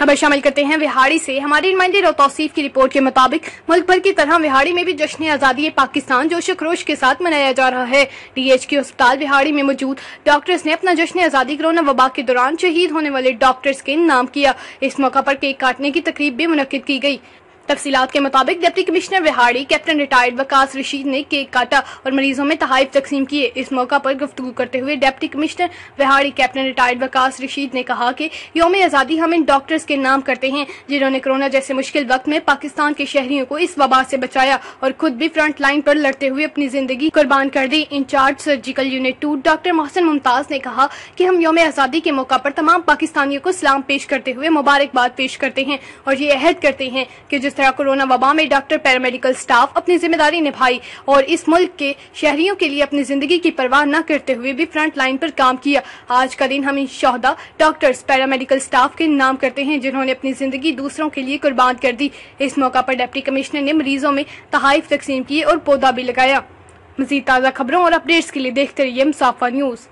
खबर शामिल करते हैं विहाड़ी से। हमारे नुमाइंदे और तौसीफ की रिपोर्ट के मुताबिक मुल्क भर की तरह विहाड़ी में भी जश्न आज़ादी पाकिस्तान जोश खरोश के साथ मनाया जा रहा है। DHQ अस्पताल विहाड़ी में मौजूद डॉक्टर्स ने अपना जश्न आज़ादी कोरोना वबा के दौरान शहीद होने वाले डॉक्टर्स के नाम किया। इस मौका पर केक काटने की तकरीब भी मुनक्किद की गई। तफसीलात के मुताबिक deputy commissioner Vehari captain retired Waqas Rashid ने केक काटा और मरीजों में तहाइफ तकसीम किए। इस मौका पर गुफ्तगू करते हुए deputy commissioner Vehari captain retired Waqas Rashid ने कहा कि यौम आज़ादी हम इन डॉक्टर्स के नाम करते हैं जिन्होंने कोरोना जैसे मुश्किल वक्त में पाकिस्तान के शहरियों को इस वबा से बचाया और खुद भी फ्रंट लाइन पर लड़ते हुए अपनी जिंदगी कुर्बान कर दी। Incharge surgical unit 2 doctor Mohsin Mumtaz ने कहा कि हम यौम आज़ादी के मौका पर तमाम पाकिस्तानियों को सलाम पेश करते हुए मुबारकबाद पेश करते हैं और ये अहद करते हैं कि जिस तरह कोरोना वबा में डॉक्टर पैरामेडिकल स्टाफ अपनी जिम्मेदारी निभाई और इस मुल्क के शहरियों के लिए अपनी जिंदगी की परवाह न करते हुए भी फ्रंट लाइन पर काम किया, आज का दिन हम इन शोहदा डॉक्टर्स पैरामेडिकल स्टाफ के नाम करते हैं जिन्होंने अपनी जिंदगी दूसरों के लिए कुर्बान कर दी। इस मौका पर डिप्टी कमिश्नर ने मरीजों में तहाइफ तकसीम किए और पौधा भी लगाया। मजीद ताज़ा खबरों और अपडेट्स के लिए देखते रहिए मुसाफा न्यूज़।